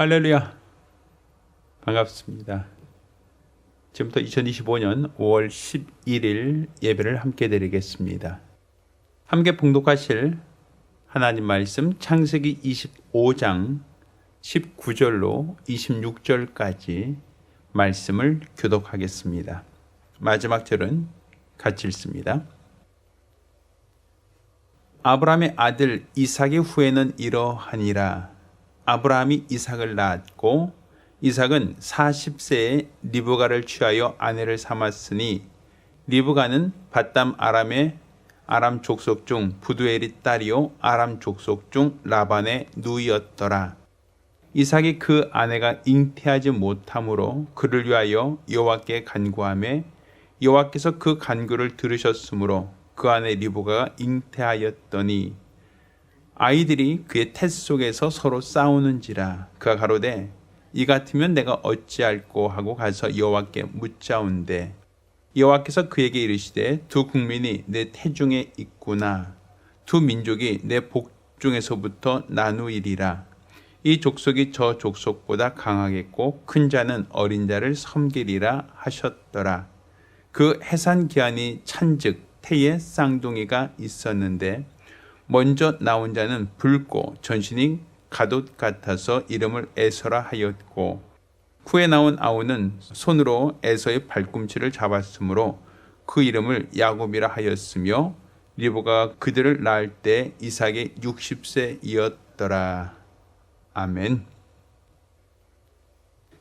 할렐루야. 반갑습니다. 지금부터 2025년 5월 11일 예배를 함께 드리겠습니다. 함께 봉독하실 하나님 말씀 창세기 25장 19절로 26절까지 말씀을 교독하겠습니다. 마지막 절은 같이 읽습니다. 아브라함의 아들 이삭의 후에는 이러하니라. 아브라함이 이삭을 낳았고 이삭은 40세에 리브가를 취하여 아내를 삼았으니 리브가는 밧담 아람의 아람 족속 중 부두엘의 딸이요 아람 족속 중 라반의 누이였더라. 이삭이 그 아내가 잉태하지 못하므로 그를 위하여 여호와께 간구하매 여호와께서 그 간구를 들으셨으므로 그 아내 리브가가 잉태하였더니 아이들이 그의 태 속에서 서로 싸우는지라. 그가 가로되 이 같으면 내가 어찌할꼬 하고 가서 여호와께 묻자온대 여호와께서 그에게 이르시되 두 국민이 내 태중에 있구나. 두 민족이 내 복중에서부터 나누이리라. 이 족속이 저 족속보다 강하겠고 큰 자는 어린 자를 섬기리라 하셨더라. 그 해산 기한이 찬즉 태에 쌍둥이가 있었는데 먼저 나온 자는 붉고 전신이 갓옷 같아서 이름을 에서라 하였고 후에 나온 아우는 손으로 에서의 발꿈치를 잡았으므로 그 이름을 야곱이라 하였으며 리브가가 그들을 낳을 때 이삭이 60세이었더라. 아멘.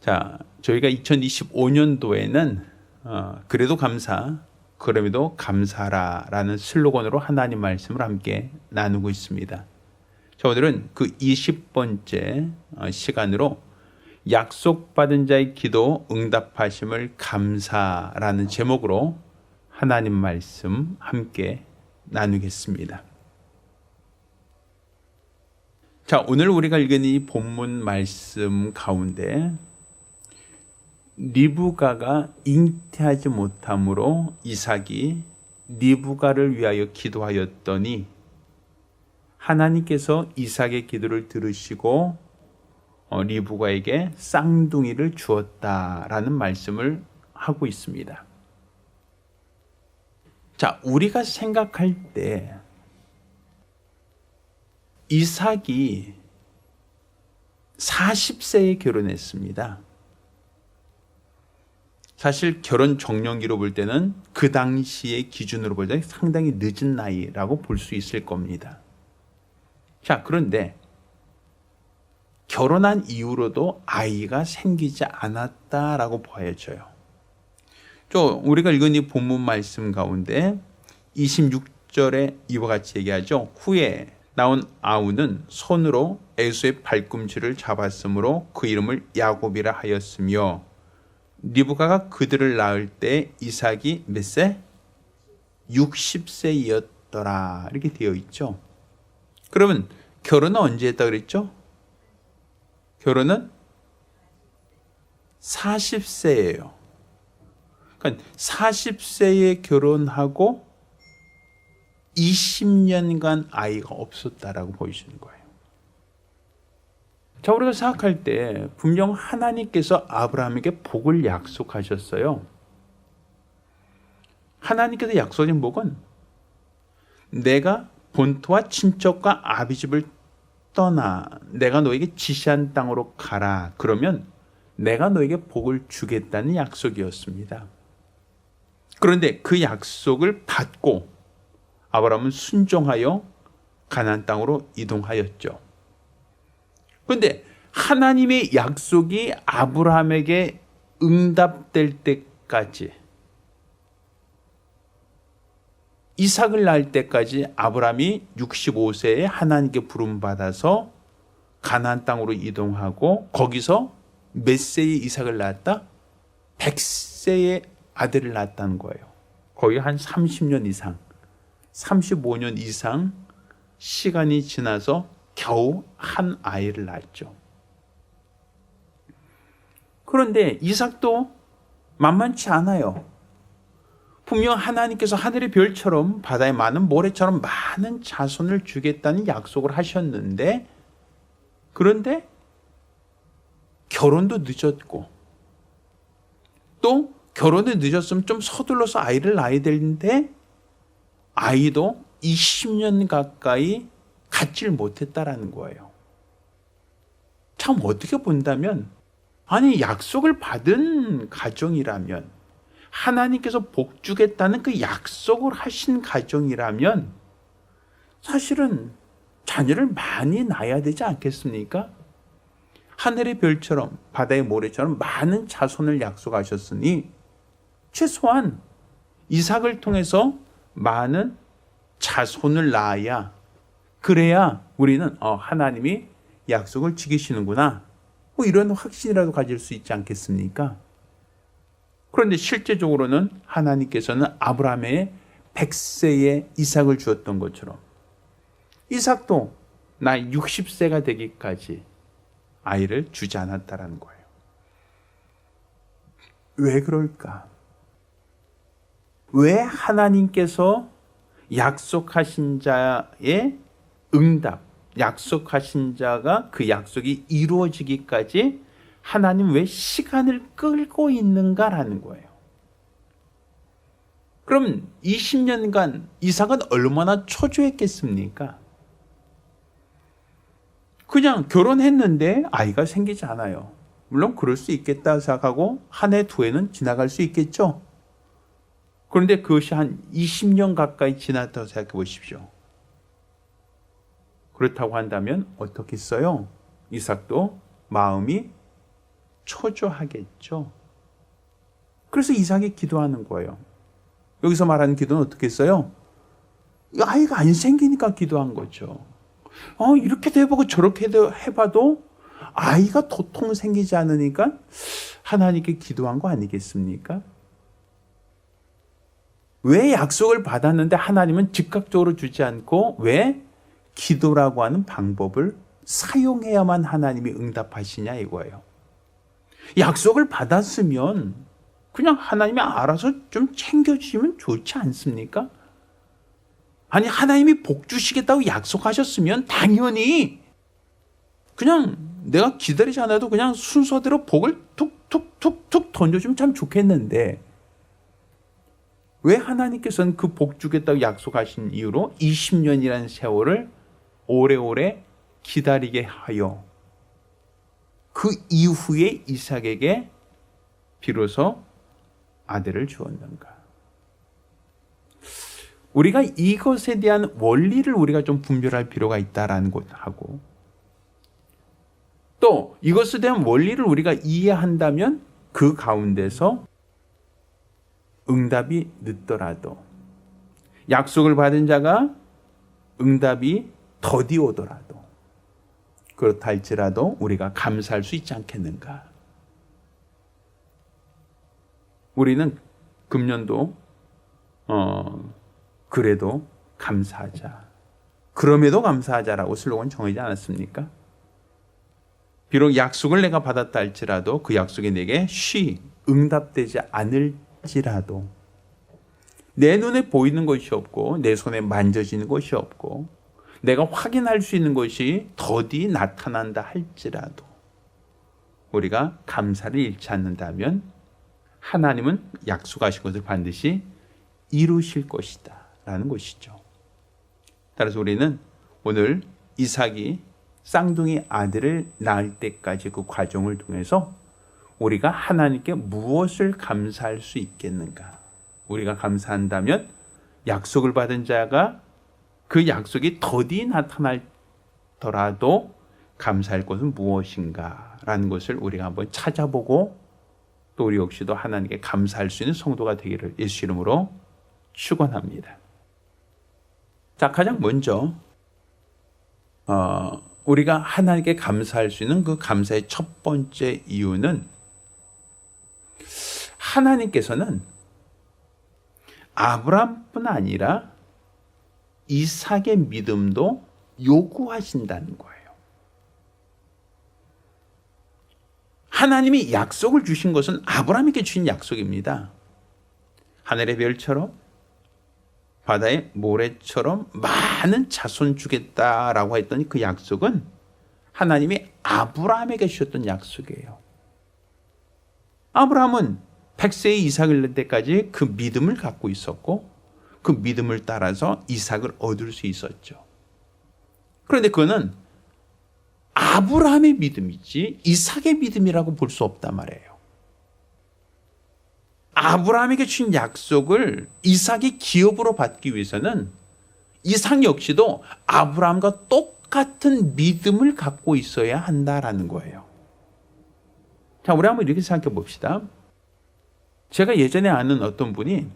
자, 저희가 2025년도에는 그래도 감사, 그럼에도 감사라라는 슬로건으로 하나님 말씀을 함께 나누고 있습니다. 자, 오늘은 그 20번째 시간으로 약속받은 자의 기도 응답하심을 감사라는 제목으로 하나님 말씀 함께 나누겠습니다. 자, 오늘 우리가 읽은 이 본문 말씀 가운데 리브가가 잉태하지 못함으로 이삭이 리브가를 위하여 기도하였더니 하나님께서 이삭의 기도를 들으시고 리브가에게 쌍둥이를 주었다라는 말씀을 하고 있습니다. 자, 우리가 생각할 때 이삭이 40세에 결혼했습니다. 사실 결혼 적령기로 볼 때는 그 당시의 기준으로 볼 때 상당히 늦은 나이라고 볼 수 있을 겁니다. 자, 그런데 결혼한 이후로도 아이가 생기지 않았다라고 보여져요. 우리가 읽은 이 본문 말씀 가운데 26절에 이와 같이 얘기하죠. 후에 나온 아우는 손으로 에서의 발꿈치를 잡았으므로 그 이름을 야곱이라 하였으며 리브가가 그들을 낳을 때 이삭이 몇 세? 60세이었더라. 이렇게 되어 있죠. 그러면 결혼은 언제 했다 그랬죠? 결혼은 40세예요. 그러니까 40세에 결혼하고 20년간 아이가 없었다라고 보이시는 거예요. 자, 우리가 생각할 때 분명 하나님께서 아브라함에게 복을 약속하셨어요. 하나님께서 약속하신 복은 내가 본토와 친척과 아비집을 떠나 내가 너에게 지시한 땅으로 가라. 그러면 내가 너에게 복을 주겠다는 약속이었습니다. 그런데 그 약속을 받고 아브라함은 순종하여 가나안 땅으로 이동하였죠. 그런데 하나님의 약속이 아브라함에게 응답될 때까지 이삭을 낳을 때까지 아브라함이 65세에 하나님께 부름받아서 가나안 땅으로 이동하고 거기서 몇 세에 이삭을 낳았다? 100세의 아들을 낳았다는 거예요. 거의 한 30년 이상, 35년 이상 시간이 지나서 겨우 한 아이를 낳았죠. 그런데 이삭도 만만치 않아요. 분명 하나님께서 하늘의 별처럼 바다의 많은 모래처럼 많은 자손을 주겠다는 약속을 하셨는데, 그런데 결혼도 늦었고, 또 결혼이 늦었으면 좀 서둘러서 아이를 낳아야 되는데 아이도 20년 가까이 갖질 못했다라는 거예요. 참 어떻게 본다면, 아니 약속을 받은 가정이라면, 하나님께서 복 주겠다는 그 약속을 하신 가정이라면 사실은 자녀를 많이 낳아야 되지 않겠습니까? 하늘의 별처럼 바다의 모래처럼 많은 자손을 약속하셨으니 최소한 이삭을 통해서 많은 자손을 낳아야, 그래야 우리는 하나님이 약속을 지키시는구나, 뭐 이런 확신이라도 가질 수 있지 않겠습니까? 그런데 실제적으로는 하나님께서는 아브라함의 100세에 이삭을 주었던 것처럼 이삭도 나이 60세가 되기까지 아이를 주지 않았다라는 거예요. 왜 그럴까? 왜 하나님께서 약속하신 자의 응답, 약속하신 자가 그 약속이 이루어지기까지 하나님 왜 시간을 끌고 있는가라는 거예요. 그럼 20년간 이삭은 얼마나 초조했겠습니까? 그냥 결혼했는데 아이가 생기지 않아요. 물론 그럴 수 있겠다 생각하고 한 해, 두 해는 지나갈 수 있겠죠. 그런데 그것이 한 20년 가까이 지났다고 생각해 보십시오. 그렇다고 한다면 어떻겠어요? 이삭도 마음이 초조하겠죠. 그래서 이삭이 기도하는 거예요. 여기서 말하는 기도는 어떻게 했어요? 아이가 안 생기니까 기도한 거죠. 이렇게도 해보고 저렇게도 해봐도 아이가 도통 생기지 않으니까 하나님께 기도한 거 아니겠습니까? 왜 약속을 받았는데 하나님은 즉각적으로 주지 않고 왜 기도라고 하는 방법을 사용해야만 하나님이 응답하시냐 이거예요. 약속을 받았으면 그냥 하나님이 알아서 좀 챙겨주시면 좋지 않습니까? 아니 하나님이 복 주시겠다고 약속하셨으면 당연히 그냥 내가 기다리지 않아도 그냥 순서대로 복을 툭툭툭툭 던져주면 참 좋겠는데, 왜 하나님께서는 그 복 주겠다고 약속하신 이유로 20년이라는 세월을 오래오래 기다리게 하여 그 이후에 이삭에게 비로소 아들을 주었는가? 우리가 이것에 대한 원리를 우리가 좀 분별할 필요가 있다라는 것하고, 또 이것에 대한 원리를 우리가 이해한다면 그 가운데서 응답이 늦더라도, 약속을 받은 자가 응답이 더디 오더라도, 그렇다 할지라도 우리가 감사할 수 있지 않겠는가? 우리는 금년도 그래도 감사하자, 그럼에도 감사하자라고 슬로건 정하지 않았습니까? 비록 약속을 내가 받았다 할지라도 그 약속이 내게 응답되지 않을지라도, 내 눈에 보이는 것이 없고 내 손에 만져지는 것이 없고 내가 확인할 수 있는 것이 더디 나타난다 할지라도 우리가 감사를 잃지 않는다면 하나님은 약속하신 것을 반드시 이루실 것이다 라는 것이죠. 따라서 우리는 오늘 이삭이 쌍둥이 아들을 낳을 때까지 그 과정을 통해서 우리가 하나님께 무엇을 감사할 수 있겠는가? 우리가 감사한다면 약속을 받은 자가 그 약속이 더디 나타나더라도 감사할 것은 무엇인가? 라는 것을 우리가 한번 찾아보고 또 우리 역시도 하나님께 감사할 수 있는 성도가 되기를 예수 이름으로 축원합니다. 자, 가장 먼저 우리가 하나님께 감사할 수 있는 그 감사의 첫 번째 이유는, 하나님께서는 아브라함뿐 아니라 이삭의 믿음도 요구하신다는 거예요. 하나님이 약속을 주신 것은 아브라함에게 주신 약속입니다. 하늘의 별처럼 바다의 모래처럼 많은 자손 주겠다라고 했더니 그 약속은 하나님이 아브라함에게 주셨던 약속이에요. 아브라함은 100세의 이삭을 낳을 때까지 그 믿음을 갖고 있었고 그 믿음을 따라서 이삭을 얻을 수 있었죠. 그런데 그거는 아브라함의 믿음이지 이삭의 믿음이라고 볼 수 없단 말이에요. 아브라함에게 주신 약속을 이삭이 기업으로 받기 위해서는 이삭 역시도 아브라함과 똑같은 믿음을 갖고 있어야 한다라는 거예요. 자, 우리 한번 이렇게 생각해 봅시다. 제가 예전에 아는 어떤 분이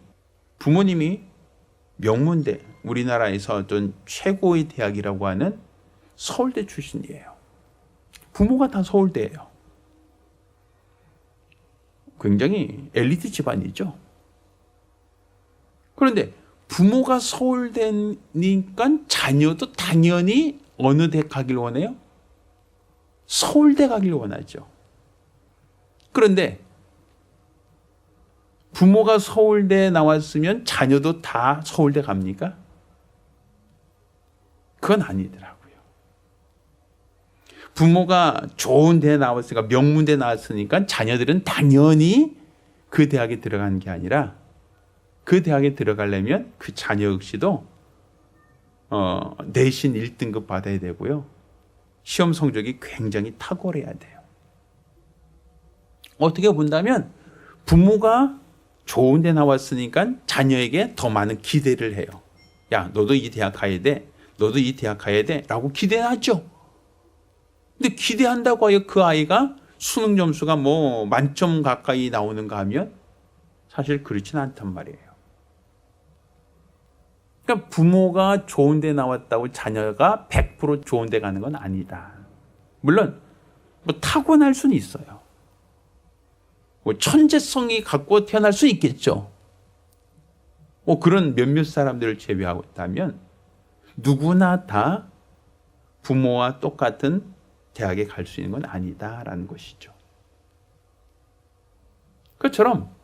부모님이 명문대, 우리나라에서 어떤 최고의 대학이라고 하는 서울대 출신이에요. 부모가 다 서울대예요. 굉장히 엘리트 집안이죠. 그런데 부모가 서울대니까 자녀도 당연히 어느 대 가길 원해요? 서울대 가길 원하죠. 그런데 부모가 서울대에 나왔으면 자녀도 다 서울대 갑니까? 그건 아니더라고요. 부모가 좋은 데 나왔으니까 명문대 나왔으니까 자녀들은 당연히 그 대학에 들어가는 게 아니라 그 대학에 들어가려면 그 자녀 역시도 내신 1등급 받아야 되고요. 시험 성적이 굉장히 탁월해야 돼요. 어떻게 본다면 부모가 좋은 데 나왔으니까 자녀에게 더 많은 기대를 해요. 야, 너도 이 대학 가야 돼. 너도 이 대학 가야 돼. 라고 기대하죠. 근데 기대한다고 하여 그 아이가 수능 점수가 뭐 만점 가까이 나오는가 하면 사실 그렇지는 않단 말이에요. 그러니까 부모가 좋은 데 나왔다고 자녀가 100% 좋은 데 가는 건 아니다. 물론 뭐 타고날 수는 있어요. 뭐 천재성이 갖고 태어날 수 있겠죠. 뭐 그런 몇몇 사람들을 제외하고 있다면 누구나 다 부모와 똑같은 대학에 갈 수 있는 건 아니다라는 것이죠. 그처럼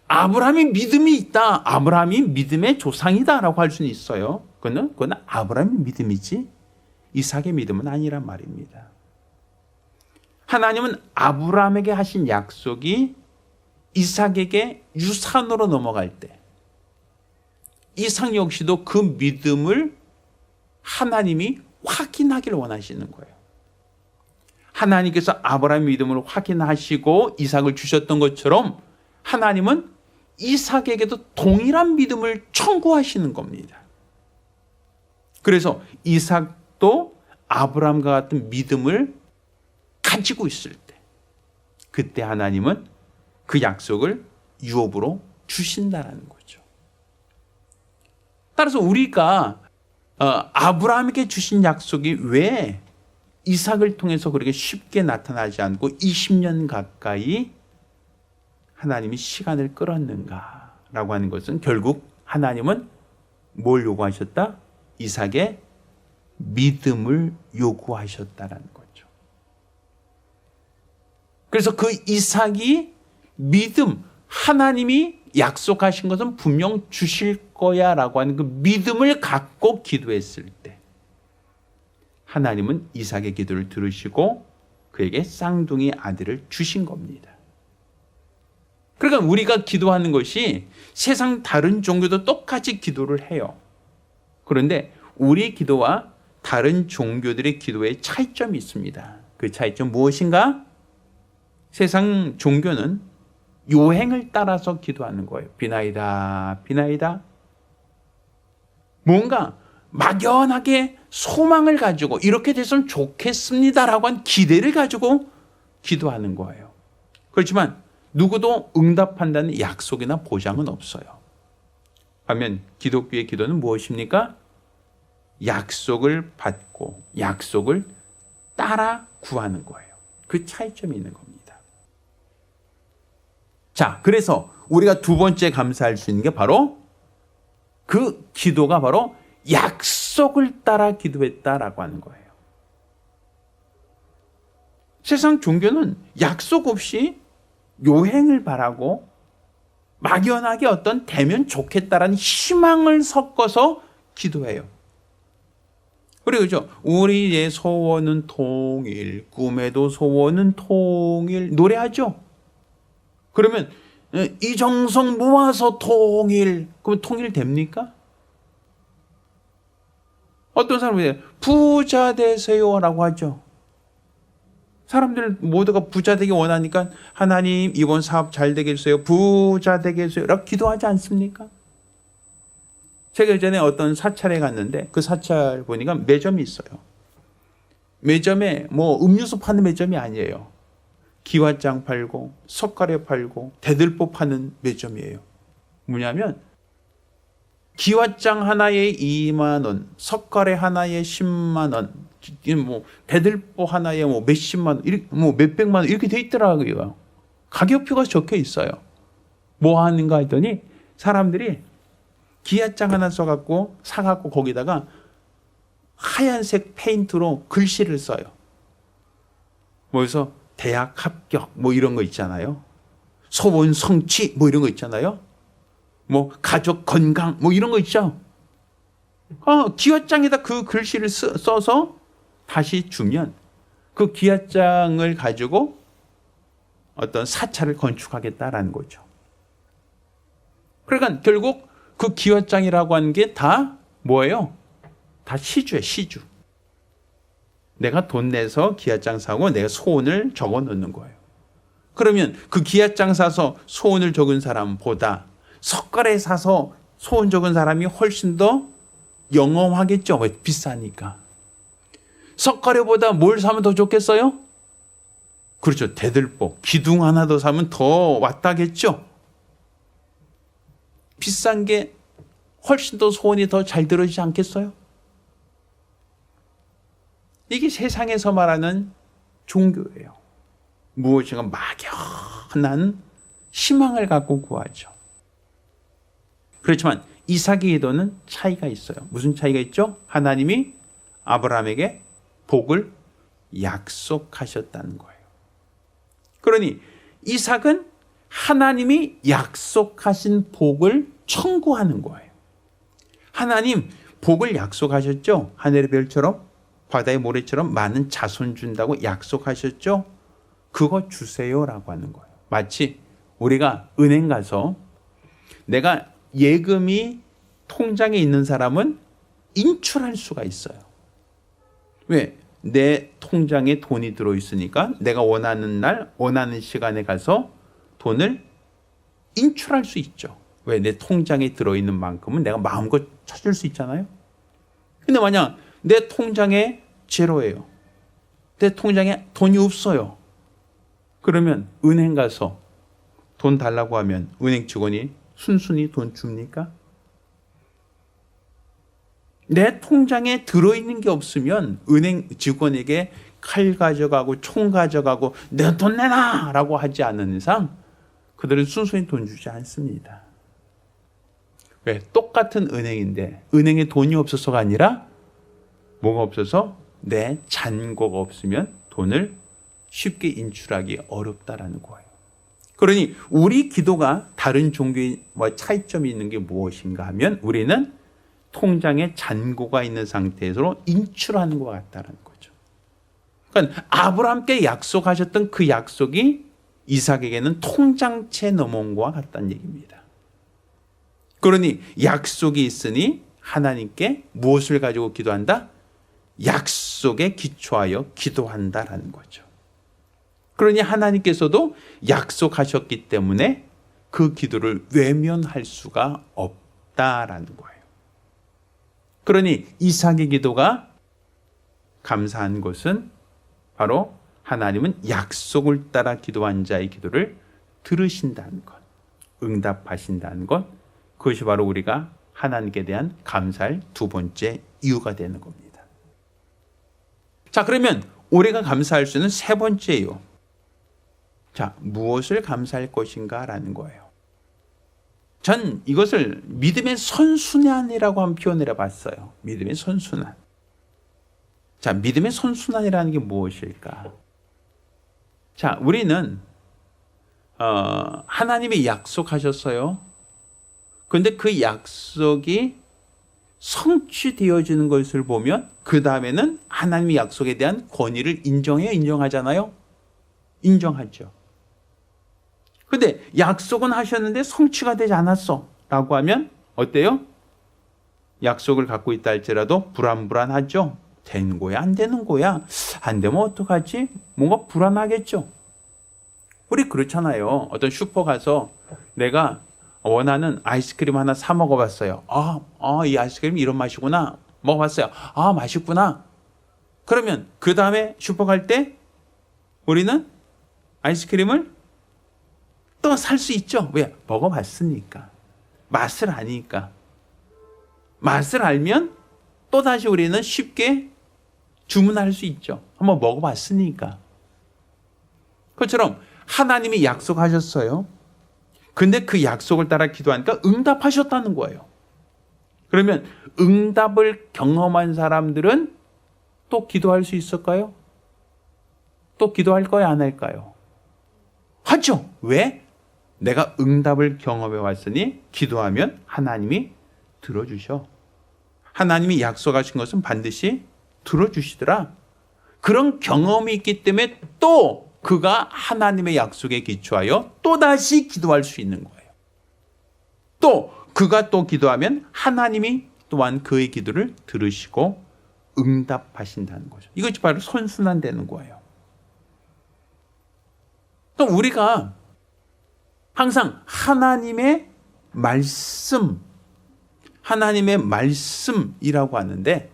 아브라함이 믿음이 있다. 아브라함이 믿음의 조상이다라고 할 수는 있어요. 그건 아브라함의 믿음이지 이삭의 믿음은 아니란 말입니다. 하나님은 아브라함에게 하신 약속이 이삭에게 유산으로 넘어갈 때 이삭 역시도 그 믿음을 하나님이 확인하기를 원하시는 거예요. 하나님께서 아브라함의 믿음을 확인하시고 이삭을 주셨던 것처럼 하나님은 이삭에게도 동일한 믿음을 청구하시는 겁니다. 그래서 이삭도 아브라함과 같은 믿음을 가지고 있을 때 그때 하나님은 그 약속을 유업으로 주신다는 거죠. 따라서 우리가 아브라함에게 주신 약속이 왜 이삭을 통해서 그렇게 쉽게 나타나지 않고 20년 가까이 하나님이 시간을 끌었는가라고 하는 것은 결국 하나님은 뭘 요구하셨다? 이삭의 믿음을 요구하셨다는 거죠. 그래서 그 이삭이 믿음, 하나님이 약속하신 것은 분명 주실 거야 라고 하는 그 믿음을 갖고 기도했을 때 하나님은 이삭의 기도를 들으시고 그에게 쌍둥이 아들을 주신 겁니다. 그러니까 우리가 기도하는 것이 세상 다른 종교도 똑같이 기도를 해요. 그런데 우리 기도와 다른 종교들의 기도에 차이점이 있습니다. 그 차이점 무엇인가? 세상 종교는 요행을 따라서 기도하는 거예요. 비나이다, 비나이다. 뭔가 막연하게 소망을 가지고 이렇게 됐으면 좋겠습니다라고 한 기대를 가지고 기도하는 거예요. 그렇지만 누구도 응답한다는 약속이나 보장은 없어요. 반면 기독교의 기도는 무엇입니까? 약속을 받고 약속을 따라 구하는 거예요. 그 차이점이 있는 겁니다. 자, 그래서 우리가 두 번째 감사할 수 있는 게 바로 그 기도가 바로 약속을 따라 기도했다라고 하는 거예요. 세상 종교는 약속 없이 요행을 바라고 막연하게 어떤 되면 좋겠다라는 희망을 섞어서 기도해요. 그리고 우리의 소원은 통일, 꿈에도 소원은 통일 노래하죠. 그러면 이정성 모아서 통일, 그럼 통일됩니까? 어떤 사람이 부자 되세요라고 하죠. 사람들 모두가 부자 되기 원하니까 하나님 이번 사업 잘 되게 해주세요. 부자 되게 해주세요. 라고 기도하지 않습니까? 제가 예전에 어떤 사찰에 갔는데 그 사찰 보니까 매점이 있어요. 매점에 뭐 음료수 파는 매점이 아니에요. 기와장 팔고 석가래 팔고 대들보 파는 매점이에요. 뭐냐면 기와장 하나에 2만 원, 석가래 하나에 10만 원, 뭐 대들보 하나에 뭐 몇십만 원, 뭐 몇백만 원 이렇게 돼 있더라고요. 가격표가 적혀 있어요. 뭐 하는가 했더니 사람들이 기와장 하나 사갖고 거기다가 하얀색 페인트로 글씨를 써요. 그래서 대학 합격 뭐 이런 거 있잖아요. 소원 성취 뭐 이런 거 있잖아요. 뭐 가족 건강 뭐 이런 거 있죠. 기와장에다 그 글씨를 써서 다시 주면 그 기와장을 가지고 어떤 사찰을 건축하겠다라는 거죠. 그러니까 결국 그 기와장이라고 하는 게 다 뭐예요? 다 시주예요, 시주. 내가 돈 내서 기와장 사고 내가 소원을 적어 놓는 거예요. 그러면 그 기와장 사서 소원을 적은 사람보다 석가래 사서 소원 적은 사람이 훨씬 더 영험하겠죠. 왜? 비싸니까. 석가래보다 뭘 사면 더 좋겠어요? 그렇죠. 대들보, 기둥 하나 더 사면 더 왔다겠죠. 비싼 게 훨씬 더 소원이 더 잘 들어지지 않겠어요? 이게 세상에서 말하는 종교예요. 무엇인가 막연한 희망을 갖고 구하죠. 그렇지만 이삭의 기도는 차이가 있어요. 무슨 차이가 있죠? 하나님이 아브라함에게 복을 약속하셨다는 거예요. 그러니 이삭은 하나님이 약속하신 복을 청구하는 거예요. 하나님 복을 약속하셨죠? 하늘의 별처럼 바다의 모래처럼 많은 자손 준다고 약속하셨죠? 그거 주세요라고 하는 거예요. 마치 우리가 은행 가서 내가 예금이 통장에 있는 사람은 인출할 수가 있어요. 왜? 내 통장에 돈이 들어있으니까 내가 원하는 날, 원하는 시간에 가서 돈을 인출할 수 있죠. 왜? 내 통장에 들어있는 만큼은 내가 마음껏 찾을 수 있잖아요. 근데 만약 내 통장에 제로예요. 내 통장에 돈이 없어요. 그러면 은행 가서 돈 달라고 하면 은행 직원이 순순히 돈 줍니까? 내 통장에 들어있는 게 없으면 은행 직원에게 칼 가져가고 총 가져가고 내 돈 내놔! 라고 하지 않는 이상 그들은 순순히 돈 주지 않습니다. 왜? 똑같은 은행인데 은행에 돈이 없어서가 아니라 뭐가 없어서? 내 잔고가 없으면 돈을 쉽게 인출하기 어렵다라는 거예요. 그러니 우리 기도가 다른 종교의 차이점이 있는 게 무엇인가 하면 우리는 통장에 잔고가 있는 상태에서 인출하는 것 같다는 거죠. 그러니까 아브라함께 약속하셨던 그 약속이 이삭에게는 통장채 넘어온 것과 같다는 얘기입니다. 그러니 약속이 있으니 하나님께 무엇을 가지고 기도한다? 약속에 기초하여 기도한다라는 거죠. 그러니 하나님께서도 약속하셨기 때문에 그 기도를 외면할 수가 없다라는 거예요. 그러니 이삭의 기도가 감사한 것은 바로 하나님은 약속을 따라 기도한 자의 기도를 들으신다는 것, 응답하신다는 것, 그것이 바로 우리가 하나님께 대한 감사할 두 번째 이유가 되는 겁니다. 자, 그러면 우리가 감사할 수 있는 세 번째요. 자, 무엇을 감사할 것인가 라는 거예요. 전 이것을 믿음의 선순환이라고 한 표현을 해봤어요. 믿음의 선순환. 자, 믿음의 선순환이라는 게 무엇일까? 자, 우리는 하나님이 약속하셨어요. 그런데 그 약속이 성취되어지는 것을 보면 그 다음에는 하나님의 약속에 대한 권위를 인정해요? 인정하잖아요? 인정하죠. 근데 약속은 하셨는데 성취가 되지 않았어 라고 하면 어때요? 약속을 갖고 있다 할지라도 불안하죠. 되는 거야 안 되는 거야? 안 되면 어떡하지? 뭔가 불안하겠죠. 우리 그렇잖아요. 어떤 슈퍼 가서 내가 원하는 아이스크림 하나 사 먹어봤어요. 이 아이스크림이 이런 맛이구나. 먹어봤어요. 맛있구나. 그러면 그 다음에 슈퍼 갈 때 우리는 아이스크림을 또 살 수 있죠. 왜? 먹어봤으니까. 맛을 아니까. 맛을 알면 또다시 우리는 쉽게 주문할 수 있죠. 한번 먹어봤으니까. 그것처럼 하나님이 약속하셨어요. 근데 그 약속을 따라 기도하니까 응답하셨다는 거예요. 그러면 응답을 경험한 사람들은 또 기도할 수 있을까요? 또 기도할 거야, 안 할까요? 하죠. 왜? 내가 응답을 경험해 왔으니 기도하면 하나님이 들어주셔. 하나님이 약속하신 것은 반드시 들어주시더라. 그런 경험이 있기 때문에 또 그가 하나님의 약속에 기초하여 또다시 기도할 수 있는 거예요. 또 그가 또 기도하면 하나님이 또한 그의 기도를 들으시고 응답하신다는 거죠. 이것이 바로 선순환되는 거예요. 또 우리가 항상 하나님의 말씀이라고 하는데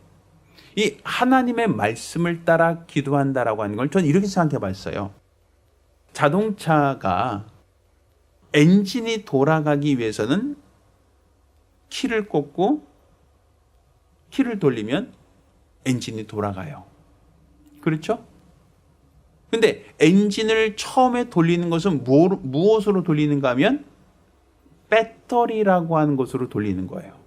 이 하나님의 말씀을 따라 기도한다라고 하는 걸 저는 이렇게 생각해 봤어요. 자동차가 엔진이 돌아가기 위해서는 키를 꽂고 키를 돌리면 엔진이 돌아가요. 그렇죠? 근데 엔진을 처음에 돌리는 것은 무엇으로 돌리는가 하면 배터리라고 하는 것으로 돌리는 거예요.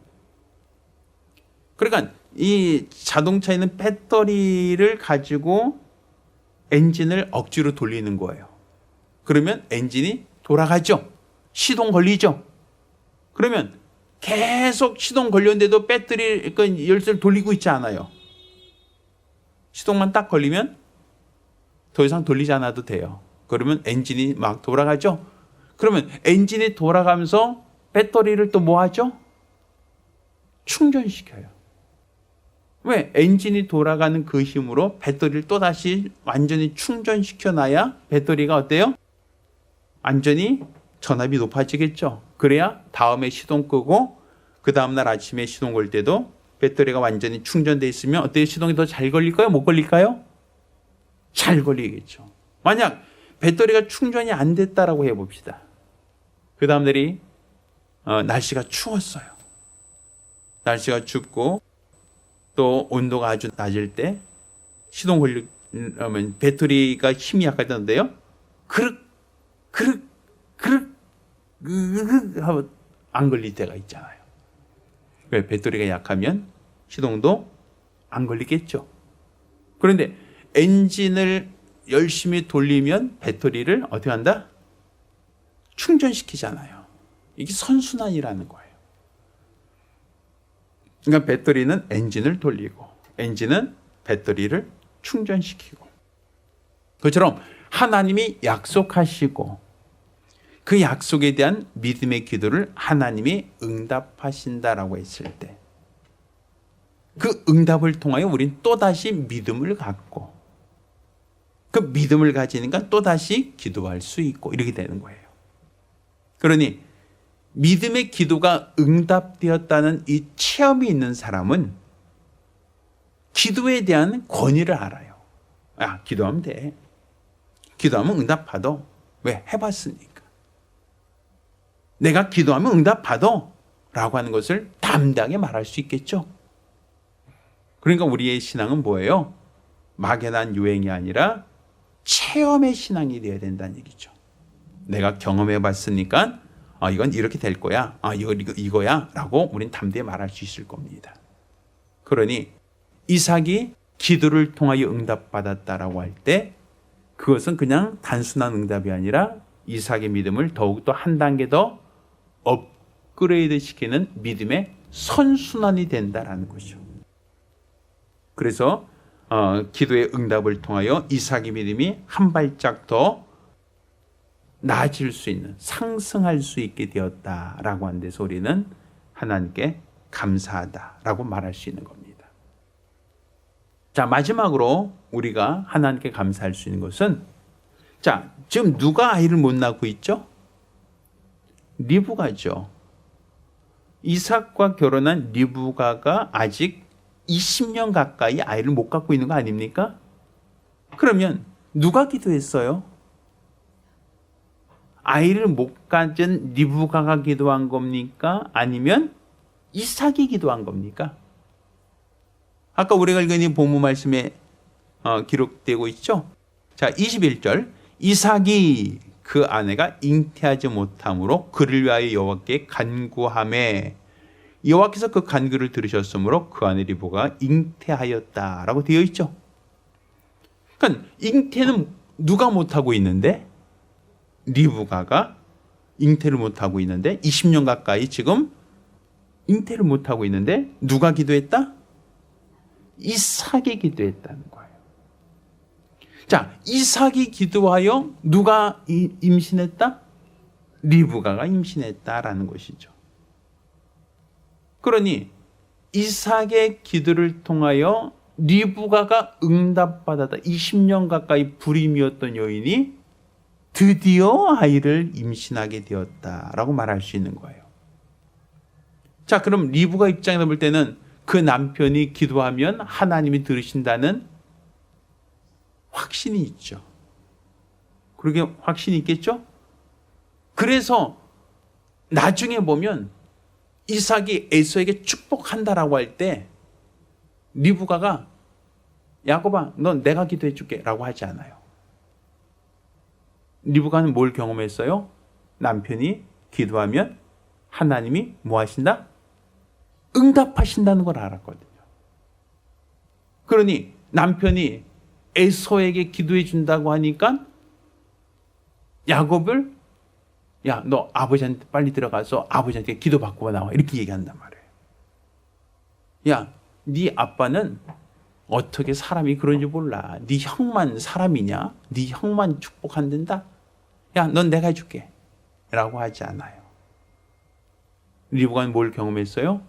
그러니까 이 자동차에는 배터리를 가지고 엔진을 억지로 돌리는 거예요. 그러면 엔진이 돌아가죠. 시동 걸리죠. 그러면 계속 시동 걸렸는데도 배터리 열쇠를 돌리고 있지 않아요. 시동만 딱 걸리면 더 이상 돌리지 않아도 돼요. 그러면 엔진이 막 돌아가죠. 그러면 엔진이 돌아가면서 배터리를 또 뭐 하죠? 충전시켜요. 왜? 엔진이 돌아가는 그 힘으로 배터리를 또다시 완전히 충전시켜놔야 배터리가 어때요? 완전히 전압이 높아지겠죠. 그래야 다음에 시동 끄고 그 다음날 아침에 시동 걸 때도 배터리가 완전히 충전돼 있으면 어때요? 시동이 더 잘 걸릴까요? 못 걸릴까요? 잘 걸리겠죠. 만약 배터리가 충전이 안 됐다라고 해봅시다. 그 다음날이 날씨가 추웠어요. 날씨가 춥고 또 온도가 아주 낮을 때 시동 걸리면 배터리가 힘이 약하던데요. 그르륵 하고 안 걸릴 때가 있잖아요. 왜? 배터리가 약하면 시동도 안 걸리겠죠. 그런데 엔진을 열심히 돌리면 배터리를 어떻게 한다? 충전시키잖아요. 이게 선순환이라는 거예요. 그러니까 배터리는 엔진을 돌리고 엔진은 배터리를 충전시키고 그처럼 하나님이 약속하시고 그 약속에 대한 믿음의 기도를 하나님이 응답하신다라고 했을 때 그 응답을 통하여 우린 또다시 믿음을 갖고 그 믿음을 가지니까 또다시 기도할 수 있고 이렇게 되는 거예요. 그러니 믿음의 기도가 응답되었다는 이 체험이 있는 사람은 기도에 대한 권위를 알아요. 기도하면 돼. 기도하면 응답받아. 왜? 해봤으니까. 내가 기도하면 응답받아 라고 하는 것을 담대하게 말할 수 있겠죠. 그러니까 우리의 신앙은 뭐예요? 막연한 유행이 아니라 체험의 신앙이 되어야 된다는 얘기죠. 내가 경험해 봤으니까 이건 이렇게 될 거야. 이거야 라고 우린 담대히 말할 수 있을 겁니다. 그러니 이삭이 기도를 통하여 응답받았다라고 할 때 그것은 그냥 단순한 응답이 아니라 이삭의 믿음을 더욱더 한 단계 더 업그레이드 시키는 믿음의 선순환이 된다라는 거죠. 그래서 기도의 응답을 통하여 이삭의 믿음이 한 발짝 더 나아질 수 있는, 상승할 수 있게 되었다라고 하는 데서 우리는 하나님께 감사하다라고 말할 수 있는 겁니다. 자, 마지막으로 우리가 하나님께 감사할 수 있는 것은, 자, 지금 누가 아이를 못 낳고 있죠? 리브가죠. 이삭과 결혼한 리브가가 아직 20년 가까이 아이를 못 갖고 있는 거 아닙니까? 그러면 누가 기도했어요? 아이를 못 가진 리브가가 기도한 겁니까? 아니면 이삭이 기도한 겁니까? 아까 우리가 읽은 이 본문 말씀에 기록되고 있죠? 자, 21절. 이삭이 그 아내가 잉태하지 못함으로 그를 위하여 여호와께 간구하매 여호와께서 그 간구를 들으셨으므로 그 아내 리브가가 잉태하였다라고 되어 있죠. 그러니까 잉태는 누가 못하고 있는데? 리브가가 잉태를 못하고 있는데 20년 가까이 지금 잉태를 못하고 있는데 누가 기도했다? 이삭이 기도했다는 거예요. 자, 이삭이 기도하여 누가 임신했다? 리브가가 임신했다라는 것이죠. 그러니 이삭의 기도를 통하여 리브가가 응답받았다. 20년 가까이 불임이었던 여인이 드디어 아이를 임신하게 되었다라고 말할 수 있는 거예요. 자, 그럼 리브가 입장에서 볼 때는 그 남편이 기도하면 하나님이 들으신다는 확신이 있죠. 그러게 확신이 있겠죠? 그래서 나중에 보면 이삭이 에서에게 축복한다라고 할 때 리브가가 야곱아, 넌 내가 기도해 줄게 라고 하지 않아요. 리브가는 뭘 경험했어요? 남편이 기도하면 하나님이 뭐 하신다? 응답하신다는 걸 알았거든요. 그러니 남편이 에서에게 기도해 준다고 하니까 야곱을 야, 너 아버지한테 빨리 들어가서 아버지한테 기도받고 나와 이렇게 얘기한단 말이에요. 야, 네 아빠는 어떻게 사람이 그런지 몰라. 네 형만 사람이냐? 네 형만 축복한단다? 야, 넌 내가 해줄게 라고 하지 않아요. 리브가는 뭘 경험했어요?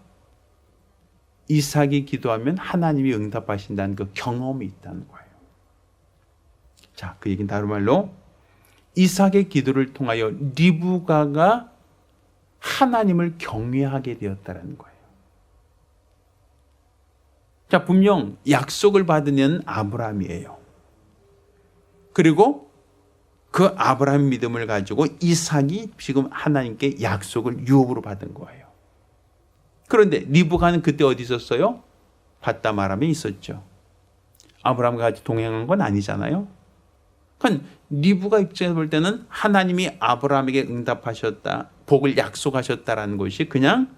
이삭이 기도하면 하나님이 응답하신다는 그 경험이 있다는 거예요. 자, 그 얘기는 다른 말로 이삭의 기도를 통하여 리브가가 하나님을 경외하게 되었다는 거예요. 자, 분명 약속을 받은 아브라함이에요. 그리고 그 아브라함 믿음을 가지고 이삭이 지금 하나님께 약속을 유업으로 받은 거예요. 그런데 리브가는 그때 어디 있었어요? 밧다마람에 있었죠. 아브라함과 같이 동행한 건 아니잖아요. 그러니까 리브가 입장에서 볼 때는 하나님이 아브라함에게 응답하셨다, 복을 약속하셨다라는 것이 그냥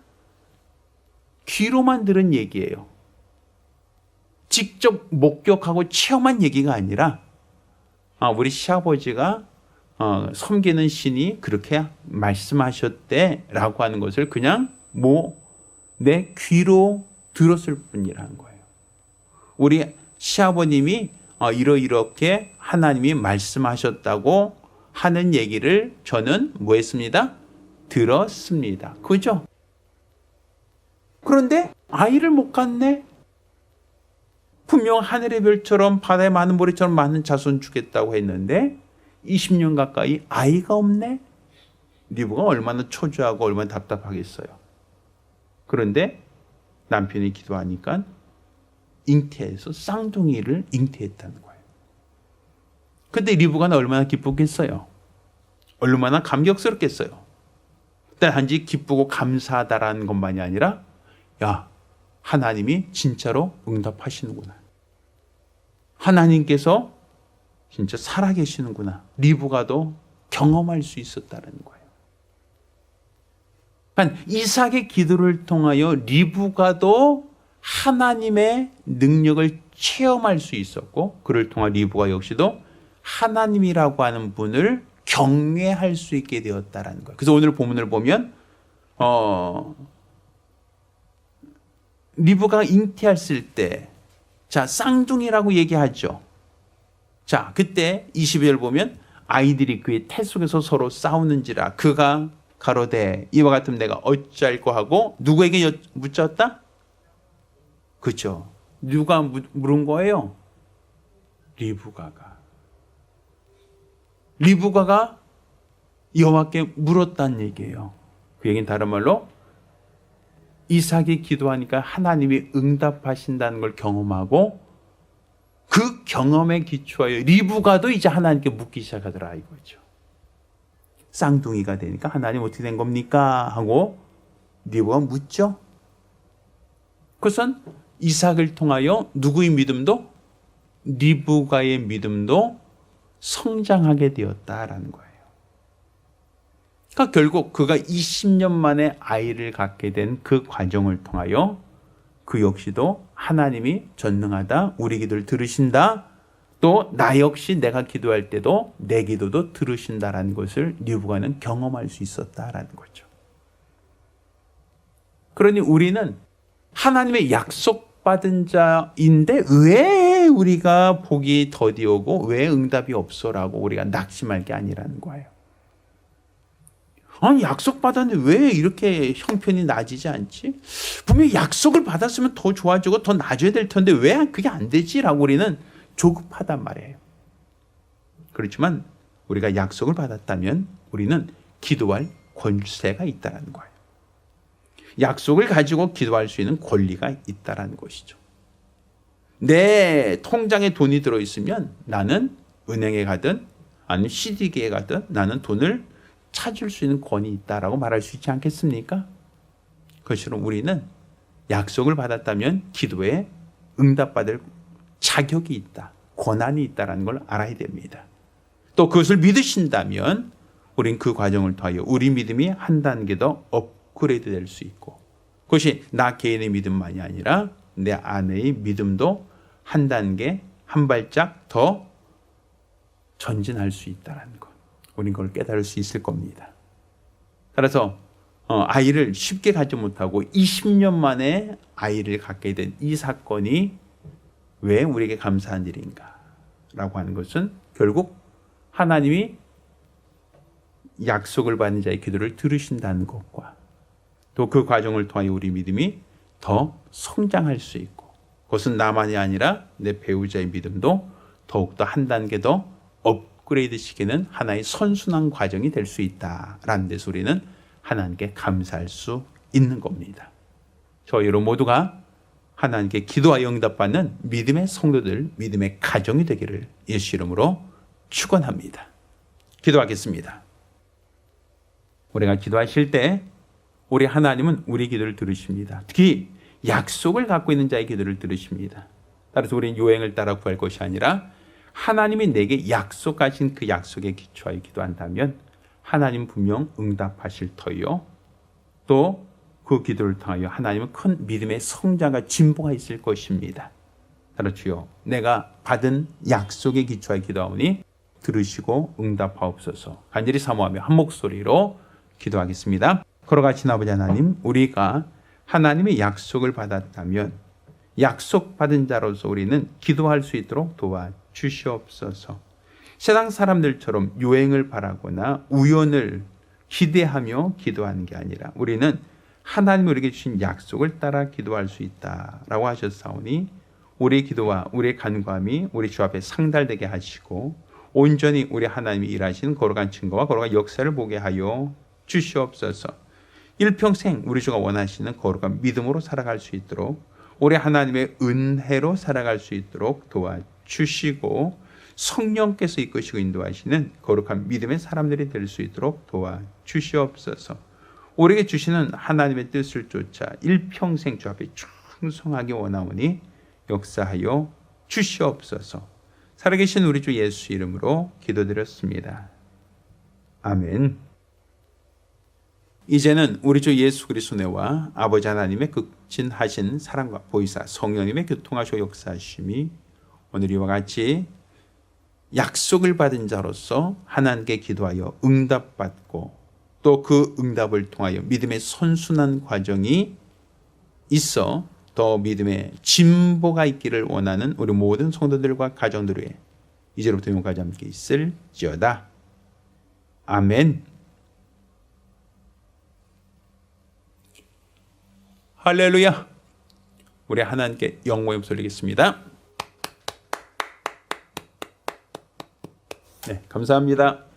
귀로만 들은 얘기예요. 직접 목격하고 체험한 얘기가 아니라 우리 시아버지가 섬기는 신이 그렇게 말씀하셨대라고 하는 것을 그냥 내 귀로 들었을 뿐이라는 거예요. 우리 시아버님이 이렇게 하나님이 말씀하셨다고 하는 얘기를 저는 뭐 했습니다? 들었습니다. 그죠? 그런데 아이를 못 갖네? 분명 하늘의 별처럼 바다의 많은 모래처럼 많은 자손 주겠다고 했는데 20년 가까이 아이가 없네? 리브가 얼마나 초조하고 얼마나 답답하겠어요. 그런데 남편이 기도하니까 잉태해서 쌍둥이를 잉태했다는 거예요. 근데 리브가는 얼마나 기쁘겠어요? 얼마나 감격스럽겠어요? 단지 기쁘고 감사하다라는 것만이 아니라 야, 하나님이 진짜로 응답하시는구나. 하나님께서 진짜 살아계시는구나. 리브가도 경험할 수 있었다는 거예요. 그러니까 이삭의 기도를 통하여 리브가도 하나님의 능력을 체험할 수 있었고 그를 통한 리브가 역시도 하나님이라고 하는 분을 경외할 수 있게 되었다라는 거예요. 그래서 오늘 본문을 보면 리브가가 잉태했을 때 자, 쌍둥이라고 얘기하죠. 자, 그때 22절 보면 아이들이 그의 태 속에서 서로 싸우는지라 그가 가로되 이와 같으면 내가 어찌할꼬 하고 누구에게 묻혔다? 그죠? 누가 물은 거예요? 리브가가 여호와께 물었다는 얘기예요. 그 얘기는 다른 말로 이삭이 기도하니까 하나님이 응답하신다는 걸 경험하고 그 경험에 기초하여 리브가도 이제 하나님께 묻기 시작하더라 이거죠. 쌍둥이가 되니까 하나님 어떻게 된 겁니까? 하고 리브가 묻죠. 그것은 이삭을 통하여 누구의 믿음도? 리브가의 믿음도 성장하게 되었다라는 거예요. 그러니까 결국 그가 20년 만에 아이를 갖게 된 그 과정을 통하여 그 역시도 하나님이 전능하다, 우리 기도를 들으신다, 또 나 역시 내가 기도할 때도 내 기도도 들으신다라는 것을 리브가는 경험할 수 있었다라는 거죠. 그러니 우리는 하나님의 약속받은 자인데 왜 우리가 복이 더디오고 왜 응답이 없어라고 우리가 낙심할 게 아니라는 거예요. 아니 약속받았는데 왜 이렇게 형편이 나아지지 않지? 분명히 약속을 받았으면 더 좋아지고 더 나아져야 될 텐데 왜 그게 안 되지? 라고 우리는 조급하단 말이에요. 그렇지만 우리가 약속을 받았다면 우리는 기도할 권세가 있다는 거예요. 약속을 가지고 기도할 수 있는 권리가 있다는 것이죠. 내 통장에 돈이 들어있으면 나는 은행에 가든 아니면 CD기에 가든 나는 돈을 찾을 수 있는 권이 있다라고 말할 수 있지 않겠습니까? 그것처럼 우리는 약속을 받았다면 기도에 응답받을 자격이 있다, 권한이 있다는 걸 알아야 됩니다. 또 그것을 믿으신다면 우린 그 과정을 통하여 우리 믿음이 한 단계 더 업그레이드 될 수 있고 그것이 나 개인의 믿음만이 아니라 내 아내의 믿음도 한 단계, 한 발짝 더 전진할 수 있다는 것. 우린 그걸 깨달을 수 있을 겁니다. 따라서 아이를 쉽게 갖지 못하고 20년 만에 아이를 갖게 된 이 사건이 왜 우리에게 감사한 일인가 라고 하는 것은 결국 하나님이 약속을 받는 자의 기도를 들으신다는 것과 또 그 과정을 통하여 우리 믿음이 더 성장할 수 있고 그것은 나만이 아니라 내 배우자의 믿음도 더욱더 한 단계 더 업그레이드 시키는 하나의 선순환 과정이 될 수 있다라는 데서 우리는 하나님께 감사할 수 있는 겁니다. 저희 여러분 모두가 하나님께 기도하여 응답받는 믿음의 성도들, 믿음의 가정이 되기를 예수 이름으로 축원합니다. 기도하겠습니다. 우리가 기도하실 때 우리 하나님은 우리 기도를 들으십니다. 특히 약속을 갖고 있는 자의 기도를 들으십니다. 따라서 우리는 요행을 따라 구할 것이 아니라 하나님이 내게 약속하신 그 약속에 기초하여 기도한다면 하나님 분명 응답하실 터요. 또 그 기도를 통하여 하나님은 큰 믿음의 성장과 진보가 있을 것입니다. 따라 주여 내가 받은 약속에 기초하여 기도하오니 들으시고 응답하옵소서. 간절히 사모하며 한 목소리로 기도하겠습니다. 걸어가신 아버지 하나님, 우리가 하나님의 약속을 받았다면 약속받은 자로서 우리는 기도할 수 있도록 도와주시옵소서. 세상 사람들처럼 요행을 바라거나 우연을 기대하며 기도하는 게 아니라 우리는 하나님이 우리에게 주신 약속을 따라 기도할 수 있다라고 하셨사오니 우리의 기도와 우리의 간구함이 우리 주 앞에 상달되게 하시고 온전히 우리 하나님이 일하시는 거룩한 증거와 거룩한 역사를 보게 하여 주시옵소서. 일평생 우리 주가 원하시는 거룩한 믿음으로 살아갈 수 있도록 우리 하나님의 은혜로 살아갈 수 있도록 도와주시고 성령께서 이끄시고 인도하시는 거룩한 믿음의 사람들이 될 수 있도록 도와주시옵소서. 우리에게 주시는 하나님의 뜻을 쫓아 일평생 주 앞에 충성하기 원하오니 역사하여 주시옵소서. 살아계신 우리 주 예수 이름으로 기도드렸습니다. 아멘. 이제는 우리 주 예수 그리스도 은혜와 아버지 하나님의 극진하신 사랑과 보이사 성령님의 교통하시고 역사하심이 오늘 이와 같이 약속을 받은 자로서 하나님께 기도하여 응답받고 또 그 응답을 통하여 믿음의 선순환 과정이 있어 더 믿음의 진보가 있기를 원하는 우리 모든 성도들과 가정들 위해 이제로부터 영원까지 함께 있을지어다. 아멘. 할렐루야. 우리 하나님께 영광의 목소리 드리겠습니다. 네, 감사합니다.